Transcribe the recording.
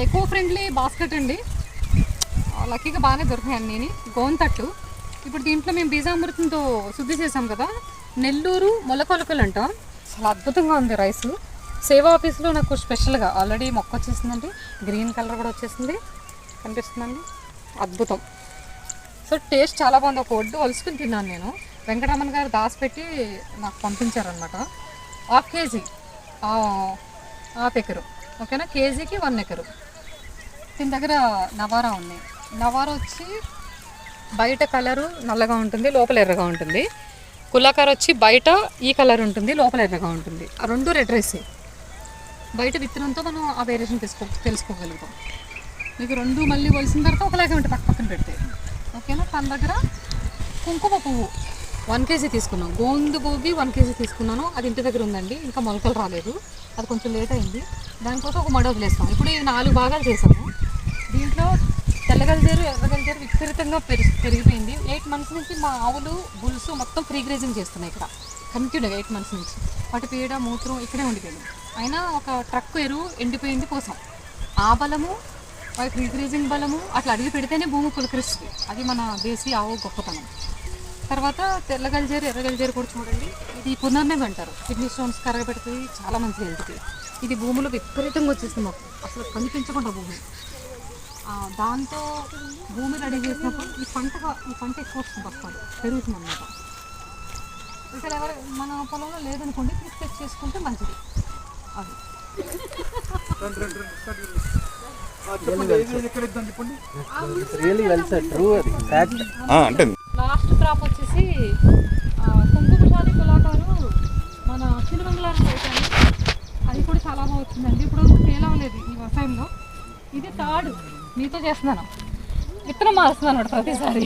Eco friendly basket అండి, లక్కీగా బాగానే దొరికాయండి. నేను గోంతట్టు. ఇప్పుడు దీంట్లో మేము బీజామృతంతో శుద్ధి చేసాం కదా, నెల్లూరు మొలకొలకలు అంటాం. చాలా అద్భుతంగా ఉంది రైస్. సేవా ఆఫీస్లో నాకు స్పెషల్గా ఆల్రెడీ మొక్క వచ్చేసిందండి, గ్రీన్ కలర్ కూడా వచ్చేసింది, కనిపిస్తుందండి, అద్భుతం. సో టేస్ట్ చాలా బాగుంది. ఒక ఒడ్డు వలుసుకుని తిన్నాను నేను. వెంకటరమణ గారు దాచిపెట్టి నాకు పంపించారనమాట. హాఫ్ కేజీ హాఫ్ ఎకరు, ఓకేనా, కేజీకి 1 ఎకరు. దీని దగ్గర నవారా ఉన్నాయి. నవారా వచ్చి బయట కలరు నల్లగా ఉంటుంది, లోపల ఎర్రగా ఉంటుంది. కులాకార వచ్చి బయట ఈ కలర్ ఉంటుంది, లోపల ఎర్రగా ఉంటుంది. ఆ రెండు రెడ్ రైస్. బయట విత్తనంతో మనం ఆ వేరియేషన్ తెలుసుకోగలుగుతాం. మీకు రెండు మళ్ళీ వలిసిన తర్వాత ఒకలాగే ఉంటుంది పక్కన పెడితే, ఓకేనా. తన దగ్గర కుంకుమ పువ్వు 1 కేజీ తీసుకున్నాం. గోందు భోగి 1 కేజీ తీసుకున్నాను. అది ఇంటి దగ్గర ఉందండి, ఇంకా మొలకలు రాలేదు, అది కొంచెం లేట్ అయింది. దానికోసం ఒక మడ వదిలేస్తాం. ఇప్పుడు ఈ 4 భాగాలు చేసాము. దీంట్లో తెల్లగలిజేరు ఎర్రగలిజేరు విపరీతంగా పెరిగిపోయింది. 8 మంత్స్ నుంచి మా ఆవులు బుల్స్ మొత్తం ఫ్రీ గ్రేజింగ్ చేస్తున్నాయి ఇక్కడ కంటిన్యూగా. 8 మంత్స్ నుంచి వాటి పీడ మూత్రం ఇక్కడే ఉండిపోయింది. అయినా ఒక ట్రక్ ఎరువు ఎండిపోయింది కోసం. ఆ బలము, వాటి ఫ్రీ గ్రేజింగ్ బలము అట్లా అడిగి పెడితేనే భూమి పులకరిస్తుంది. అది మన దేశీ ఆవు గొప్పతనం. తర్వాత తెల్లగలిజేరు ఎర్రగలిజేరు కూడా చూడండి. ఇది పునర్నవి అంటారు. కిడ్నీ స్టోన్స్ కరగబెడుతుంది, చాలా మంచిది హెల్త్కి. ఇది భూమిలో విపరీతంగా వచ్చేస్తుంది మాకు, అసలు కనిపించకుండా భూమి. దాంతో భూమి రెడీ చేసినప్పుడు ఈ పంట ఎక్కువ వస్తుంది, వస్తుంది, పెరుగుతుంది అన్నమాట. ఇక్కడ ఎవరు మన పొలంలో లేదనుకోండి, తెచ్చి చేసుకుంటే మంచిది. అది లాస్ట్ క్రాప్ వచ్చేసి కుంకుమశాలి కులాకారు మన చిరుమంగళారం వేసాను. అది కూడా చాలా బాగా వచ్చిందండి. ఇప్పుడు ఫెయిల్ అవ్వలేదు ఈ వ్యవసాయంలో. ఇది తాడు మీతో చేస్తున్నాను, విత్తనం మారుస్తున్నాను ప్రతిసారి.